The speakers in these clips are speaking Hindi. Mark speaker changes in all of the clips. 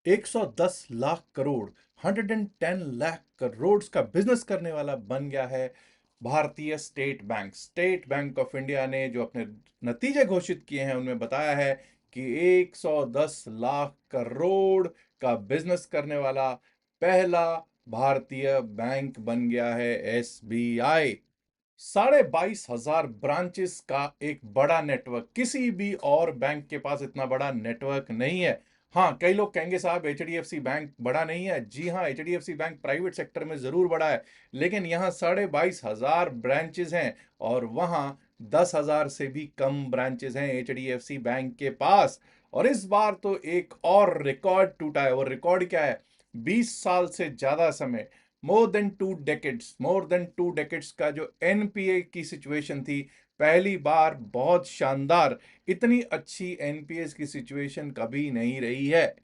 Speaker 1: 110 लाख करोड़ 110 लाख करोड़ का बिजनेस करने वाला बन गया है भारतीय state bank. State Bank of India ने जो अपने नतीजे घोषित किए हैं उनमें बताया है कि 110 लाख करोड़ का बिजनेस करने वाला पहला भारतीय बैंक बन गया है एसबीआई। 22,500 ब्रांचेस का एक बड़ा नेटवर्क, किसी भी और बैंक के पास इतना बड़ा नेटवर्क नहीं है। हाँ, कई लोग कहेंगे साहब एचडीएफसी बैंक बड़ा नहीं है। जी हाँ, एचडीएफसी बैंक प्राइवेट सेक्टर में जरूर बड़ा है, लेकिन यहाँ 22,500 ब्रांचेस हैं और वहाँ 10,000 से भी कम ब्रांचेस हैं एचडीएफसी बैंक के पास। और इस बार तो एक और रिकॉर्ड टूटा है। वो रिकॉर्ड क्या है? 20 साल से ज्यादा समय, मोर देन 2 डेकेड्स का जो एनपीए की सिचुएशन थी, पहली बार बहुत शानदार, इतनी अच्छी एनपीए की सिचुएशन कभी नहीं रही है।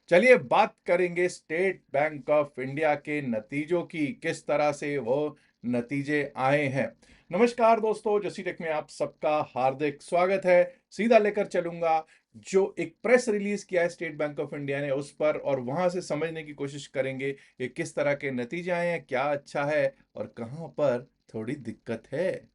Speaker 1: चलिए बात करेंगे स्टेट बैंक ऑफ इंडिया के नतीजों की, किस तरह से वो नतीजे आए हैं। नमस्कार दोस्तों, जसी टेक में आप सबका हार्दिक स्वागत है। सीधा लेकर चलूंगा जो एक प्रेस रिलीज किया है स्टेट बैंक ऑफ इंडिया ने उस पर, और वहां से समझने की कोशिश करेंगे ये किस तरह के नतीजे आए हैं, क्या अच्छा है और कहां पर थोड़ी दिक्कत है।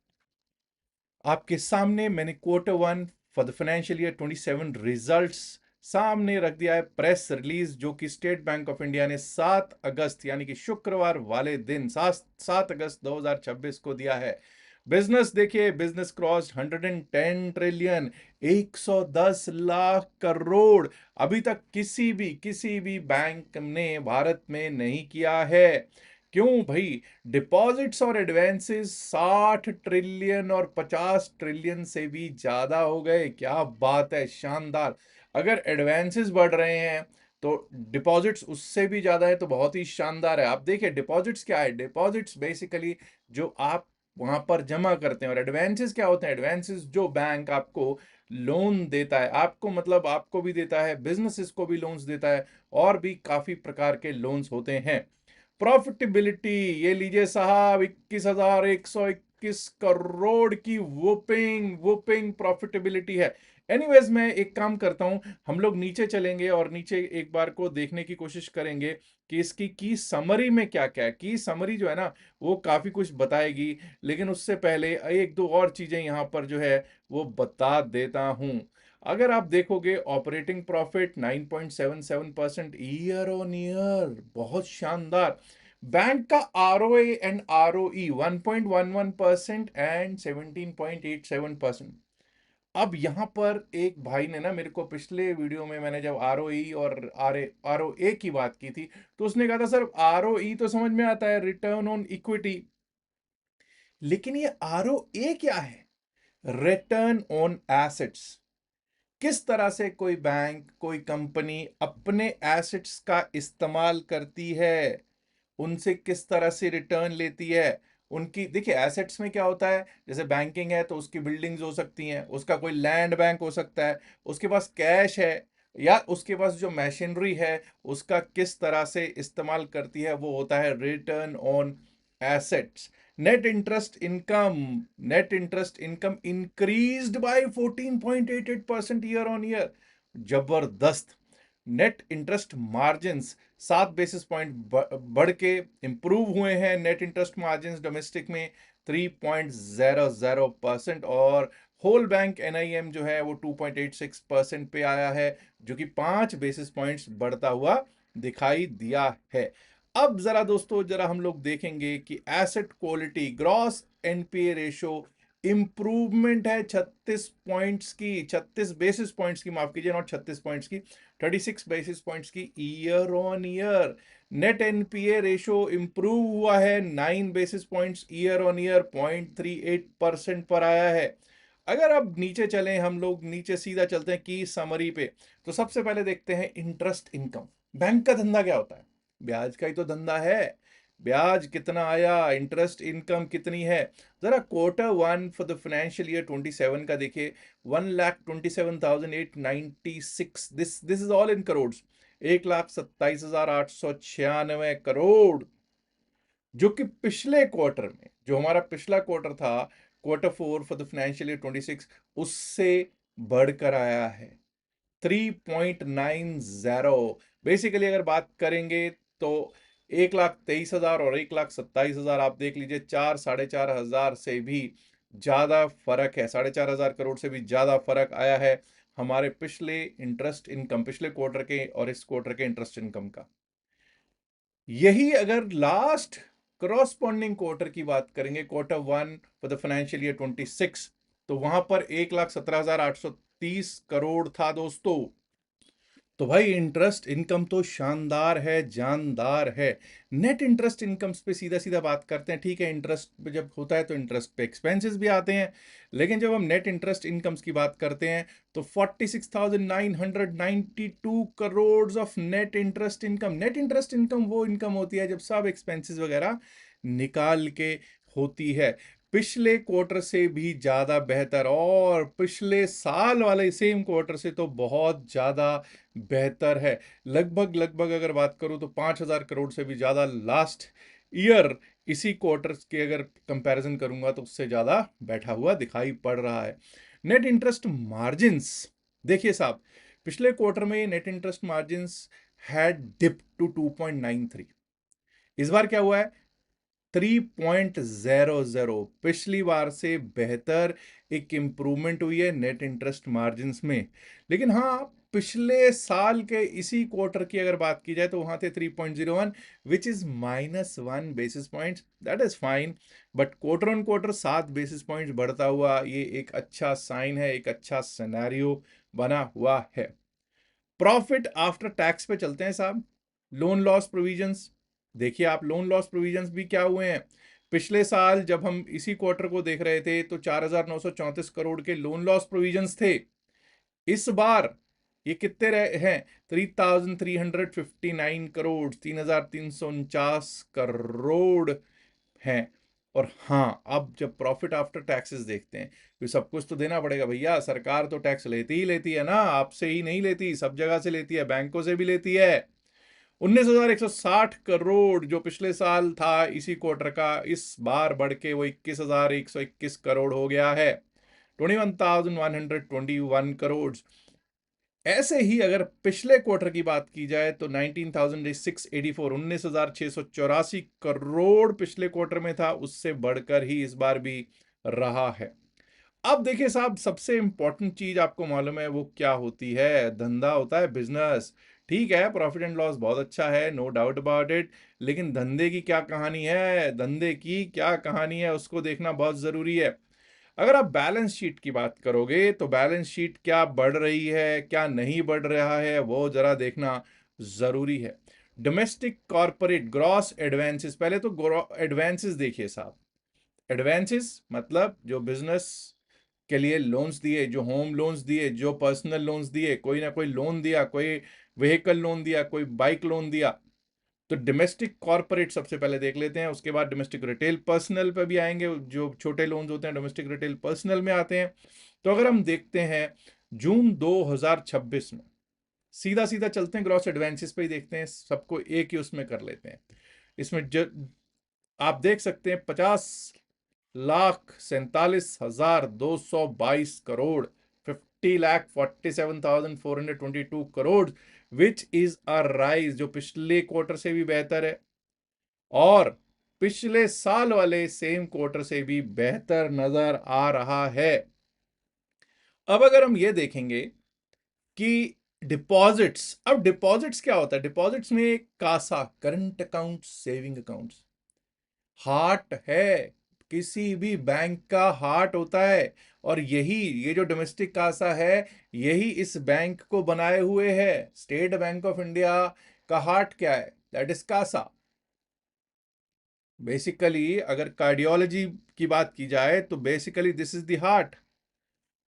Speaker 1: आपके सामने मैंने quarter 1 for the financial year 27 results सामने रख दिया है। प्रेस रिलीज जो कि स्टेट बैंक ऑफ इंडिया ने 7 अगस्त यानी कि शुक्रवार वाले दिन 7 अगस्त 2026 को दिया है। बिजनेस देखिए, business cross 110 trillion, 110 lakh crore. अभी तक किसी भी बैंक ने भारत में नहीं किया है। क्यों भाई? डिपॉजिट्स और एडवांसेस 60 ट्रिलियन और 50 ट्रिलियन से भी ज्यादा हो गए। क्या बात है, शानदार। अगर एडवांसेस बढ़ रहे हैं तो डिपॉजिट्स उससे भी ज्यादा है, तो बहुत ही शानदार है। आप देखिए डिपॉजिट्स क्या है। डिपॉजिट्स बेसिकली जो आप वहां पर जमा करते हैं, और एडवांसेस क्या होते हैं? एडवांसेस जो बैंक आपको लोन देता है, आपको मतलब आपको भी देता है, बिजनेसेस को भी लोन्स देता है, और भी काफी प्रकार के लोन्स होते हैं। प्रॉफिटेबिलिटी ये लीजिए साहब, 21,121 करोड़ की वोपिंग वोपिंग प्रॉफिटेबिलिटी है। एनीवेज मैं एक काम करता हूं, हम लोग नीचे चलेंगे और नीचे एक बार को देखने की कोशिश करेंगे कि इसकी की समरी में क्या क्या है। की समरी जो है ना, वो काफी कुछ बताएगी, लेकिन उससे पहले एक दो और चीजें यहां पर जो है वो बता देता हूं। अगर आप देखोगे operating profit 9.77% year on year, बहुत शानदार। बैंक का आरओए एंड आरओई 1.11% एंड 17.87%। अब यहां पर एक भाई ने ना मेरे को पिछले वीडियो में, मैंने जब आरओई और आरओए की बात की थी, तो उसने कहा था सर आरओई तो समझ में आता है, रिटर्न ऑन इक्विटी, लेकिन ये आरओए क्या है? Return on assets. किस तरह से कोई बैंक, कोई कंपनी अपने एसेट्स का इस्तेमाल करती है, उनसे किस तरह से रिटर्न लेती है। उनकी देखिए, एसेट्स में क्या होता है, जैसे बैंकिंग है तो उसकी बिल्डिंग्स हो सकती हैं, उसका कोई लैंड बैंक हो सकता है, उसके पास कैश है, या उसके पास जो मशीनरी है उसका किस तरह से इस्तेमाल करती है, वो होता है return on assets. Net interest income increased by 14.88% year on year. जबरदस्त। Net interest margins 7 basis point बढ़ के इंप्रूव हुए हैं। नेट इंटरेस्ट मार्जिन्स डोमेस्टिक में 3.00%, और होल बैंक एनआईएम जो है वो 2.86% पे आया है, जो कि 5 बेसिस पॉइंट्स बढ़ता हुआ दिखाई दिया है। अब जरा दोस्तों, जरा हम लोग देखेंगे कि asset quality, gross NPA ratio improvement है 36 बेसिस पॉइंट्स की, माफ कीजिए, नॉट 36 पॉइंट्स की, 36 बेसिस पॉइंट्स की year on year. Net NPA ratio improve हुआ है 9 basis points year on year, 0.38% पर आया है। अगर अब नीचे चलें, हम लोग नीचे सीधा चलते हैं की समरी पे, तो सबसे पहले देखते हैं इंटरेस्ट इनकम। बैंक का धंधा क्या होता है? ब्याज का ही तो धंधा है। ब्याज कितना आया, इंटरेस्ट इनकम कितनी है। जरा quarter 1 for the financial year 27 का देखिए, 1,27,896, this is all in crore, 1,27,896 crore, जो कि पिछले क्वार्टर में, जो हमारा पिछला क्वार्टर था, quarter 4 for the financial year 26, उससे बढ़कर आया है। 3.90। बेसिकली अगर बात करेंगे तो 1,23,000 और 1,27,000 आप देख लीजिए, 4-4,500 से भी ज्यादा फर्क है, 4,500 करोड़ से भी ज्यादा फर्क आया है हमारे पिछले इंटरेस्ट इनकम, पिछले क्वार्टर के और इस क्वार्टर के इंटरेस्ट इनकम का। यही अगर लास्ट करॉस्पॉन्डिंग क्वार्टर की बात करेंगे, Q1 for the financial year 26, तो वहां पर 1,17,830 करोड़ था दोस्तों। तो भाई इंटरेस्ट इनकम तो शानदार है, जानदार है। नेट इंटरेस्ट इनकम पे सीधा सीधा बात करते हैं। ठीक है, इंटरेस्ट पे जब होता है तो इंटरेस्ट पे एक्सपेंसेस भी आते हैं, लेकिन जब हम नेट इंटरेस्ट इनकम्स की बात करते हैं तो 46,992 crore of net interest income. Net interest income वो इनकम होती है जब सब एक्सपेंसेस वगैरह निकाल के होती है। पिछले क्वार्टर से भी ज्यादा बेहतर, और पिछले साल वाले सेम क्वार्टर से तो बहुत ज्यादा बेहतर है। लगभग लगभग अगर बात करूं तो 5,000 करोड़ से भी ज्यादा लास्ट ईयर इसी क्वार्टर के अगर कंपैरिजन करूंगा तो उससे ज्यादा बैठा हुआ दिखाई पड़ रहा है। नेट इंटरेस्ट मार्जिन्स देखिए साहब, पिछले क्वार्टर में net interest margins had dip to 2.93। इस बार क्या हुआ है? 3.00। पिछली बार से बेहतर एक इंप्रूवमेंट हुई है नेट इंटरेस्ट मार्जिन्स में। लेकिन हाँ, पिछले साल के इसी क्वार्टर की अगर बात की जाए तो वहां थे 3.01, which is -1 basis point. That is fine, but quarter on quarter 7 basis point बढ़ता हुआ ये एक अच्छा साइन है, एक अच्छा सिनेरियो बना हुआ है। प्रॉफिट आफ्टर टैक्स पे चलते हैं साहब। लोन लॉस प्रोविजंस देखिए आप, लोन लॉस प्रोविजंस भी क्या हुए हैं। पिछले साल जब हम इसी क्वार्टर को देख रहे थे तो 4,934 करोड़ के लोन लॉस प्रोविजंस थे। इस बार ये कितने रहे हैं? 3,359 करोड़, 3,349 करोड़ हैं। और हाँ, अब जब प्रॉफिट आफ्टर टैक्सेस देखते हैं तो सब कुछ तो देना पड़ेगा भैया। सरकार तो टैक्स लेती ही लेती है ना, आपसे ही नहीं लेती, सब जगह से लेती है, बैंकों से भी लेती है। 19,160 करोड़ जो पिछले साल था इसी क्वार्टर का, इस बार बढ़ के वो 21,121 करोड़ हो गया है। 21,121 करोड़। ऐसे ही अगर पिछले क्वार्टर की बात की जाए तो 19,684, 19,684 करोड़ पिछले क्वार्टर में था, उससे बढ़कर ही इस बार भी रहा है। अब देखिए साहब, सबसे इंपॉर्टेंट चीज आपको मालूम है वो क्या होती है? धंधा होता है, बिजनेस। ठीक है, प्रॉफिट एंड लॉस बहुत अच्छा है, नो डाउट अबाउट इट, लेकिन धंधे की क्या कहानी है, धंधे की क्या कहानी है उसको देखना बहुत जरूरी है। अगर आप बैलेंस शीट की बात करोगे तो बैलेंस शीट क्या बढ़ रही है, क्या नहीं बढ़ रहा है, वो जरा देखना जरूरी है। डोमेस्टिक कॉर्पोरेट ग्रॉस एडवांसेस, पहले तो एडवांसेस देखिए साहब। एडवांसेस मतलब जो बिजनेस के लिए लोन्स दिए, जो होम लोन्स दिए, जो पर्सनल लोन्स दिए, कोई ना कोई लोन दिया, कोई व्हीकल लोन दिया, कोई बाइक लोन दिया। तो डोमेस्टिक कॉर्पोरेट सबसे पहले देख लेते हैं, उसके बाद डोमेस्टिक रिटेल पर्सनल पे भी आएंगे। जो छोटे लोन्स होते हैं डोमेस्टिक रिटेल पर्सनल में आते हैं। तो अगर हम देखते हैं जून 2026 में, सीधा सीधा चलते हैं, ग्रॉस एडवांसेस पे ही देखते हैं, सबको एक ही उसमें कर लेते हैं। इसमें आप देख सकते हैं 50,47,222 crore, 50,47,422 crore, which is a rise, जो पिछले क्वार्टर से भी बेहतर है और पिछले साल वाले सेम क्वार्टर से भी बेहतर नजर आ रहा है। अब अगर हम ये देखेंगे कि डिपॉजिट्स, अब डिपॉजिट्स क्या होता है? डिपॉजिट्स में CASA, current account, saving accounts, heart है, किसी भी बैंक का हार्ट होता है। और यही ये जो डोमेस्टिक कासा है, यही इस बैंक को बनाए हुए है। स्टेट बैंक ऑफ इंडिया का हार्ट क्या है? That is CASA. बेसिकली अगर कार्डियोलॉजी की बात की जाए तो basically this is the heart.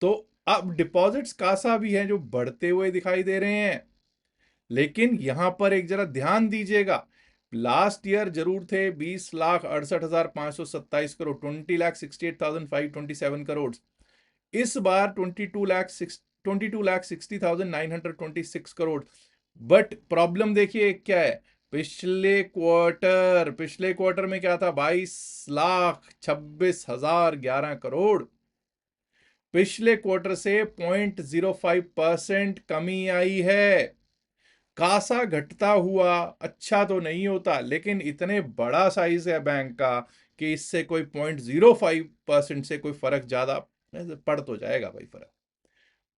Speaker 1: तो अब डिपॉजिट्स कासा भी हैं जो बढ़ते हुए दिखाई दे रहे हैं, लेकिन यहां पर एक जरा ध्यान दीजिएगा। लास्ट ईयर जरूर थे 20,68,527 करोड़, 20,68,527 करोड़। इस बार 22,60,926 करोड़। बट प्रॉब्लम देखिए क्या है? पिछले क्वार्टर में क्या था? 22,26,011 करोड़। पिछले क्वार्टर से 0.05% कमी आई है। कासा घटता हुआ अच्छा तो नहीं होता, लेकिन इतने बड़ा साइज है बैंक का कि इससे कोई 0.05% से कोई फर्क ज्यादा पड़ तो जाएगा भाई, फर्क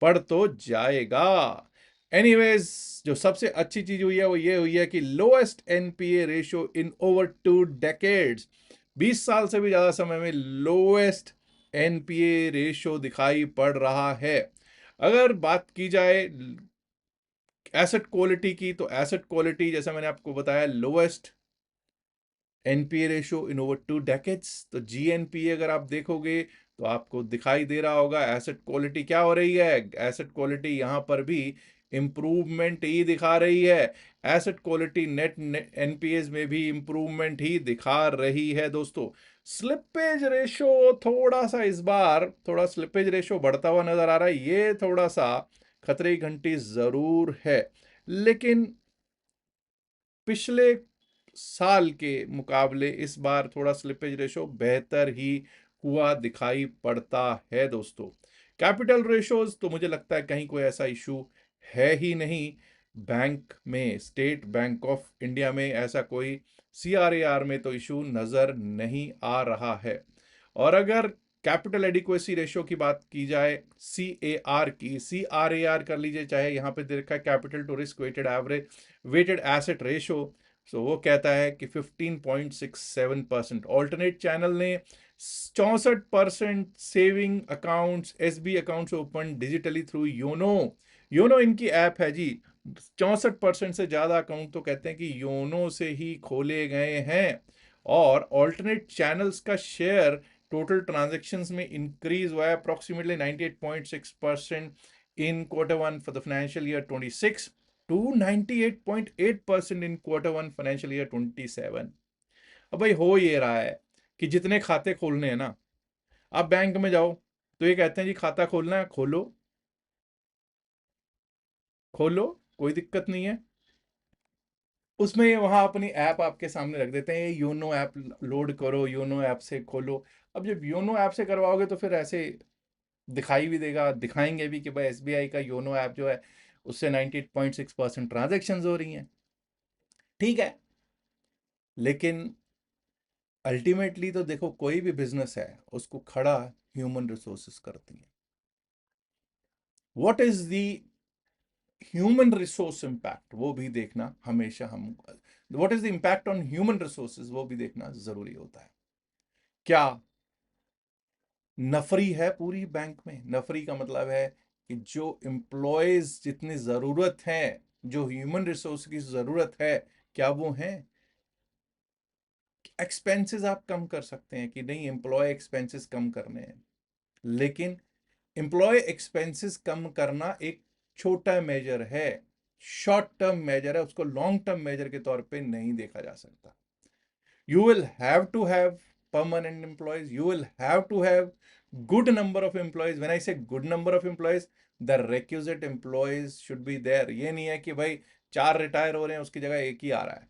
Speaker 1: पड़ तो जाएगा। एनीवेज, जो सबसे अच्छी चीज हुई है वो ये हुई है कि lowest NPA ratio in over 2 decades, 20 साल से भी ज्यादा समय में लोएस्ट एनपीए रेशियो दिखाई पड़ रहा है। अगर बात की जाए एसेट क्वालिटी की, तो एसेट क्वालिटी जैसा मैंने आपको बताया lowest NPA ratio in over 2 decades. तो जीएनपीए अगर आप देखोगे तो आपको दिखाई दे रहा होगा एसेट क्वालिटी क्या हो रही है। एसेट क्वालिटी यहां पर भी इंप्रूवमेंट ही दिखा रही है। एसेट क्वालिटी नेट एनपीएस में भी इंप्रूवमेंट ही दिखा रही है दोस्तों। स्लिपेज रेशो थोड़ा सा इस बार थोड़ा स्लिपेज रेशो बढ़ता हुआ नजर आ रहा है, ये थोड़ा सा खतरे की घंटी जरूर है। लेकिन पिछले साल के मुकाबले इस बार थोड़ा स्लिपेज रेशो बेहतर ही हुआ दिखाई पड़ता है दोस्तों। कैपिटल रेशोज तो मुझे लगता है कहीं कोई ऐसा इशू है ही नहीं। बैंक में, स्टेट बैंक ऑफ इंडिया में ऐसा कोई सीआरएआर में तो इशू नजर नहीं आ रहा है। और अगर कैपिटल एडिक्वेसी रेशियो की बात की जाए, सीएआर की, सीआरएआर कर लीजिए, चाहे यहां पे दे रखा है capital to risk weighted average weighted asset ratio, so वो कहता है कि 15.67%। ऑल्टरनेट चैनल ने 64% saving accounts, SB accounts open digitally through YONO. YONO इनकी ऐप है जी। 64% से ज्यादा अकाउंट तो कहते हैं कि योनो से ही खोले गए हैं। और ऑल्टरनेट चैनल्स का शेयर टोटल ट्रांजैक्शंस में इंक्रीज हुआ है approximately 98.6% in Q1 for the financial year 26 to 98.8% in Q1 financial year 27। अब भाई हो ये रहा है कि जितने खाते खोलने हैं ना, आप बैंक में जाओ तो ये कहते हैं जी खाता खोलना है, खोलो खोलो, कोई दिक्कत नहीं है। उसमें ये वहां अपनी ऐप आपके सामने रख देते हैं, ये योनो ऐप लोड करो, योनो ऐप से खोलो। अब जब योनो ऐप से करवाओगे तो फिर ऐसे दिखाई भी देगा, दिखाएंगे भी कि भाई एसबीआई का योनो ऐप जो है उससे 98.6% ट्रांजेक्शन हो रही हैं। ठीक है, लेकिन अल्टीमेटली तो देखो कोई भी बिजनेस है उसको खड़ा ह्यूमन रिसोर्सेस करती है। What is the human resource impact, वो भी देखना हमेशा हम, what is the impact on human resources, वो भी देखना जरूरी होता है। क्या नफरी है पूरी बैंक में? नफरी का मतलब है कि जो एम्प्लॉयज जितनी जरूरत है, जो ह्यूमन रिसोर्स की जरूरत है, क्या वो है? एक्सपेंसेस आप कम कर सकते हैं कि नहीं, एम्प्लॉय एक्सपेंसेस कम करने हैं, लेकिन एम्प्लॉय एक्सपेंसेस कम करना एक छोटा मेजर है, शॉर्ट टर्म मेजर है, उसको लॉन्ग टर्म मेजर के तौर पे नहीं देखा जा सकता। You will have to have permanent employees, you will have to have good number of employees. When I say good number of employees, the requisite employees should be there. ये नहीं है कि भाई 4 रिटायर हो रहे हैं उसकी जगह एक ही आ रहा है।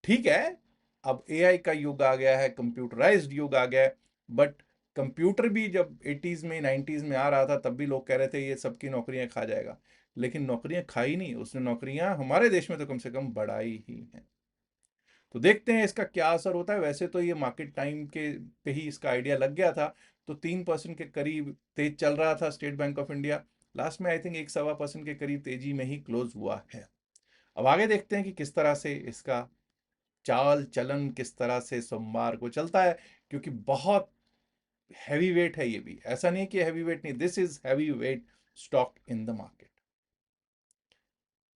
Speaker 1: ठीक है, अब एआई का युग आ गया है, कंप्यूटराइज्ड युग आ गया है, बट कंप्यूटर भी जब 80s में 90s में आ रहा था तब भी लोग कह रहे थे ये सबकी नौकरियां खा जाएगा, लेकिन नौकरियां खाई नहीं, उसने नौकरियां हमारे देश में तो कम से कम बढ़ाई ही हैं। तो देखते हैं इसका क्या असर होता है। वैसे तो ये मार्केट टाइम के पे ही इसका आइडिया लग गया था, तो 3% के करीब तेज चल रहा था state Bank of India, last में आई थिंक 1-1.25% के करीब तेजी में ही क्लोज हुआ है। अब आगे देखते हैं कि किस तरह से इसका चाल चलन किस तरह से सोमवार को चलता है, क्योंकि बहुत हैवी वेट है ये भी, ऐसा नहीं है कि हैवी वेट नहीं, this is heavy weight stock in the market.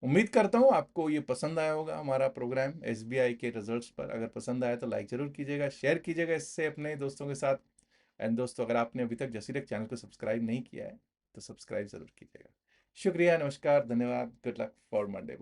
Speaker 1: उम्मीद करता हूँ आपको ये पसंद आया होगा हमारा प्रोग्राम एसबीआई के रिजल्ट्स पर। अगर पसंद आया तो लाइक जरूर कीजिएगा, शेयर कीजिएगा इससे अपने दोस्तों के साथ। एंड दोस्तों, अगर आपने अभी तक जसीरेक चैनल को सब्सक्राइब नहीं किया है तो सब्सक्राइब जरूर कीजिएगा। शुक्रिया, नमस्कार, धन्यवाद, गुड लक फॉर मंडे।